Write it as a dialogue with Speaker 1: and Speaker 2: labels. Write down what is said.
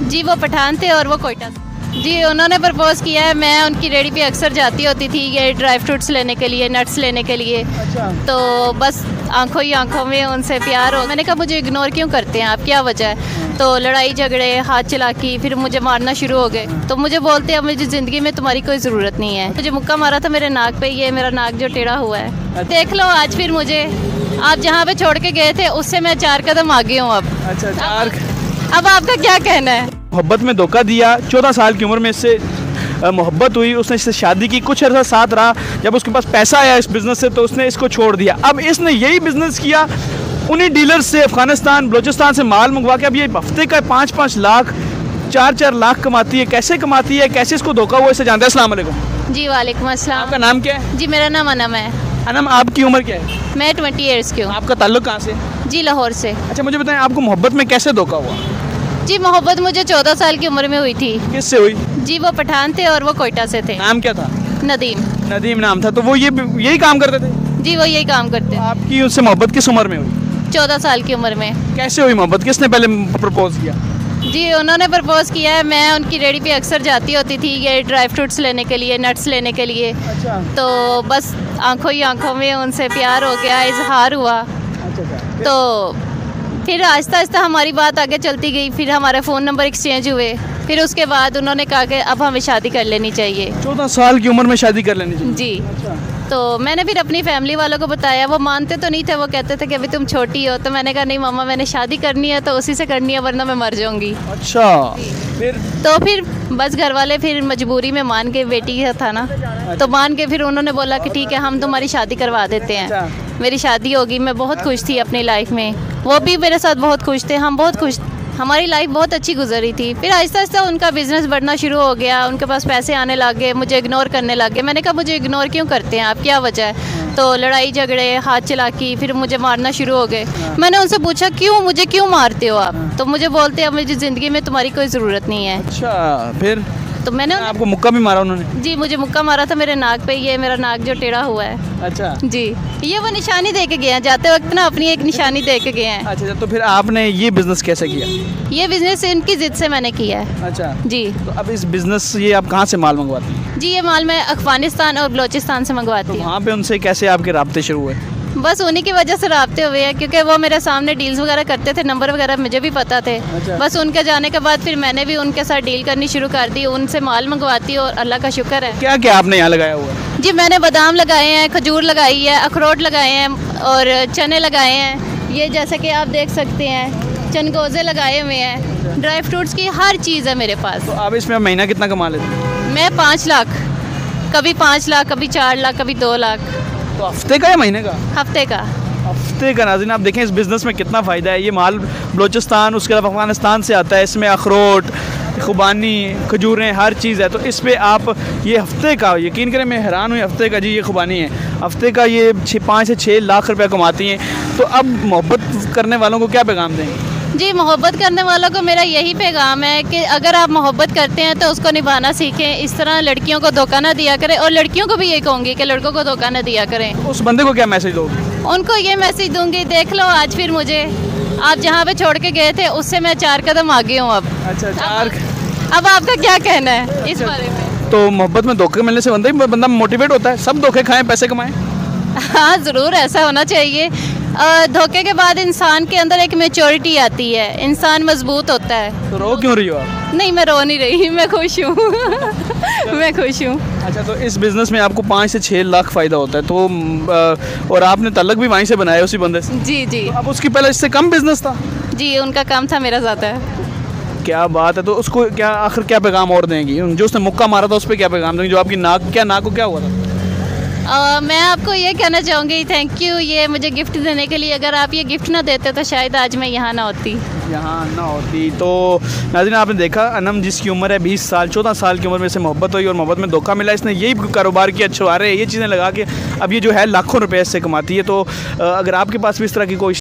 Speaker 1: जी वो पठान थे और वो कोयटा से। जी उन्होंने प्रपोज़ किया है। मैं उनकी रेडी पे अक्सर जाती होती थी ये ड्राई फ्रूट्स लेने के लिए, नट्स लेने के लिए।
Speaker 2: अच्छा।
Speaker 1: तो बस आंखों ही आंखों में उनसे प्यार हो। मैंने कहा मुझे इग्नोर क्यों करते हैं आप, क्या वजह है? तो लड़ाई झगड़े, हाथ चलाकी, फिर मुझे मारना शुरू हो गए। तो मुझे बोलते अब मुझे ज़िंदगी में तुम्हारी कोई ज़रूरत नहीं है। मुझे मुक्का मारा था मेरे नाक पे, ये मेरा नाक जो टेढ़ा हुआ है। देख लो आज फिर मुझे आप जहाँ पे छोड़ के गए थे उससे मैं 4 कदम आगे हूँ अब।
Speaker 2: अच्छा, चार
Speaker 1: अब आपका क्या कहना है?
Speaker 2: मोहब्बत में धोखा दिया, 14 साल की उम्र में इससे मोहब्बत हुई, उसने इससे शादी की, कुछ अर्सा साथ रहा। जब उसके पास पैसा आया इस बिज़नेस से तो उसने इसको छोड़ दिया। अब इसने यही बिज़नेस किया, उन्हीं डीलर से अफ़गानिस्तान बलूचिस्तान से माल मंगवा के अब ये हफ्ते का 5-5 लाख 4-4 लाख कमाती है। कैसे कमाती है, कैसे इसको धोखा हुआ, इसे जानते हैं। अस्सलाम वालेकुम।
Speaker 1: जी वालेकुम अस्सलाम।
Speaker 2: आपका नाम क्या है?
Speaker 1: जी मेरा नाम अनम है।
Speaker 2: अनम, आपकी उम्र क्या है?
Speaker 1: मैं 20 ईयर्स की हूँ।
Speaker 2: आपका ताल्लुक कहाँ से?
Speaker 1: जी लाहौर से।
Speaker 2: अच्छा, मुझे बताएं आपको मोहब्बत में कैसे धोखा हुआ?
Speaker 1: जी मोहब्बत मुझे 14 साल की उम्र में हुई थी।
Speaker 2: किससे हुई?
Speaker 1: जी वो पठान थे और वो कोयटा से थे।
Speaker 2: नाम क्या था?
Speaker 1: नदीम।
Speaker 2: नदीम नाम था। तो वो यही काम करते थे?
Speaker 1: जी वो यही काम करते हैं।
Speaker 2: आपकी उससे मोहब्बत किस उम्र में हुई?
Speaker 1: 14 साल की उम्र में।
Speaker 2: कैसे हुई मोहब्बत? किसने पहले प्रपोज किया?
Speaker 1: जी उन्होंने प्रपोज़ किया है। मैं उनकी रेडी पे अक्सर जाती होती थी ये ड्राई फ्रूट्स लेने के लिए, नट्स लेने के लिए।
Speaker 2: अच्छा।
Speaker 1: तो बस आंखों ही आंखों में उनसे प्यार हो गया, इजहार हुआ। तो फिर आहिस्ता आहिस्ता हमारी बात आगे चलती गई। फिर हमारे फ़ोन नंबर एक्सचेंज हुए। फिर उसके बाद उन्होंने कहा कि अब हमें शादी कर लेनी चाहिए।
Speaker 2: 14 साल की उम्र में शादी कर लेनी चाहिए?
Speaker 1: जी।
Speaker 2: अच्छा।
Speaker 1: तो मैंने फिर अपनी फैमिली वालों को बताया। वो मानते तो नहीं थे, वो कहते थे कि अभी तुम छोटी हो। तो मैंने कहा नहीं मामा, मैंने शादी करनी है तो उसी से करनी है, वरना मैं मर जाऊंगी।
Speaker 2: अच्छा। फिर
Speaker 1: तो फिर बस घर वाले फिर मजबूरी में मान के, बेटी का था ना, तो मान के फिर उन्होंने बोला कि ठीक है हम तुम्हारी शादी करवा देते हैं। मेरी शादी होगी। मैं बहुत खुश थी अपनी लाइफ में, वो भी मेरे साथ बहुत खुश थे, हम बहुत खुश। हमारी लाइफ बहुत अच्छी गुजरी थी। फिर आहिस्ता आहिस्ता उनका बिजनेस बढ़ना शुरू हो गया, उनके पास पैसे आने लगे, मुझे इग्नोर करने लगे। मैंने कहा मुझे इग्नोर क्यों करते हैं आप, क्या वजह है? तो लड़ाई झगड़े, हाथ चलाकी, फिर मुझे मारना शुरू हो गए। मैंने उनसे पूछा क्यों, मुझे क्यों मारते हो आप? तो मुझे बोलते अब मुझे ज़िंदगी में तुम्हारी कोई ज़रूरत नहीं है।
Speaker 2: अच्छा। फिर
Speaker 1: तो मैंने
Speaker 2: आपको मुक्का भी मारा उन्होंने?
Speaker 1: जी मुझे मुक्का मारा था मेरे नाक पे, ये मेरा नाक जो टेढ़ा हुआ है।
Speaker 2: अच्छा।
Speaker 1: जी ये वो निशानी दे के गए हैं, जाते वक्त ना अपनी एक निशानी दे के गए हैं।
Speaker 2: अच्छा, तो फिर आपने ये बिजनेस कैसे किया?
Speaker 1: ये बिजनेस इनकी जिद से मैंने किया है।
Speaker 2: अच्छा।
Speaker 1: जी।
Speaker 2: तो अब इस बिजनेस ये आप कहाँ से माल मंगवाते हैं?
Speaker 1: जी ये माल मैं अफगानिस्तान और बलोचिस्तान से मंगवाती
Speaker 2: तो
Speaker 1: हूँ।
Speaker 2: वहाँ पे उनसे कैसे आपके राब्ते शुरू हुए?
Speaker 1: बस उन्हीं की वजह से राब्ते हुए हैं, क्योंकि वो मेरे सामने डील्स वगैरह करते थे, नंबर वगैरह मुझे भी पता थे।
Speaker 2: अच्छा।
Speaker 1: बस उनके जाने के बाद फिर मैंने भी उनके साथ डील करनी शुरू कर दी, उनसे माल मंगवाती हूँ और अल्लाह का शुक्र है।
Speaker 2: क्या क्या आपने यहाँ लगाया हुआ है?
Speaker 1: जी मैंने बादाम लगाए हैं, खजूर लगाई है, अखरोट लगाए हैं और चने लगाए हैं। ये जैसा कि आप देख सकते हैं चनगोज़े लगाए हुए हैं। ड्राई फ्रूट्स की हर चीज़ है मेरे पास।
Speaker 2: तो आप इसमें महीना कितना कमा लेते हैं?
Speaker 1: मैं 5 लाख, कभी 5 लाख, कभी 4 लाख, कभी 2 लाख।
Speaker 2: तो हफ्ते का या महीने का?
Speaker 1: हफ्ते का।
Speaker 2: हफ्ते का। नाज़रीन आप देखें इस बिज़नेस में कितना फ़ायदा है। ये माल बलूचिस्तान, उसके अलावा अफ़गानिस्तान से आता है। इसमें अखरोट, खुबानी, खजूरें, हर चीज़ है। तो इस पर आप ये हफ्ते का, यकीन करें मैं हैरान हूँ, हफ्ते का जी ये खुबानी है, हफ्ते का ये 5 से 6 लाख रुपया कमाती हैं। तो अब मोहब्बत करने वालों को क्या पैगाम देंगे?
Speaker 1: जी मोहब्बत करने वालों को मेरा यही पैगाम है कि अगर आप मोहब्बत करते हैं तो उसको निभाना सीखें। इस तरह लड़कियों को धोखा ना दिया करें, और लड़कियों को भी ये कहूँगी कि लड़कों को धोखा ना दिया करें।
Speaker 2: उस बंदे को क्या मैसेज दोगे?
Speaker 1: उनको ये मैसेज दूंगी, देख लो आज फिर मुझे आप जहाँ पे छोड़ के गए थे उससे मैं 4 कदम आगे हूँ अब।
Speaker 2: अच्छा, 4।
Speaker 1: अब आपका क्या कहना है इस बारे में?
Speaker 2: तो मोहब्बत में धोखे मिलने से बंदा मोटिवेट होता है। सब धोखे खाएं, पैसे कमाएं।
Speaker 1: हाँ ज़रूर ऐसा होना चाहिए। धोखे के बाद इंसान के अंदर एक मैच्योरिटी आती है, इंसान मजबूत होता है।
Speaker 2: तो रो क्यों रही हो आप?
Speaker 1: नहीं मैं रो नहीं रही, मैं खुश हूँ। मैं खुश हूँ।
Speaker 2: अच्छा, तो इस बिज़नेस में आपको 5 से 6 लाख फ़ायदा होता है। तो और आपने तलक भी वहीं से बनाया उसी बंदे से?
Speaker 1: जी जी।
Speaker 2: तो अब उसकी पहले इससे कम बिज़नेस था?
Speaker 1: जी उनका काम था, मेरा ज़्यादा है।
Speaker 2: क्या बात है। तो उसको क्या आखिर क्या पैगाम और देंगी? जो उसने मुक्का मारा था उस पर क्या पैगाम देंगी? जो आपकी नाक को क्या हुआ था?
Speaker 1: मैं आपको ये कहना चाहूँगी थैंक यू ये मुझे गिफ्ट देने के लिए। अगर आप ये गिफ्ट ना देते तो शायद आज मैं यहाँ ना होती।
Speaker 2: तो नाज़रीन आपने देखा अनम जिसकी उम्र है 20 साल, 14 साल की उम्र में से मोहब्बत हुई और मोहब्बत में धोखा मिला। इसने यही कारोबार किया, छुआरे ये चीज़ें लगा के अब ये जो है लाखों रुपए इससे कमाती है। तो अगर आपके पास भी इस तरह की कोई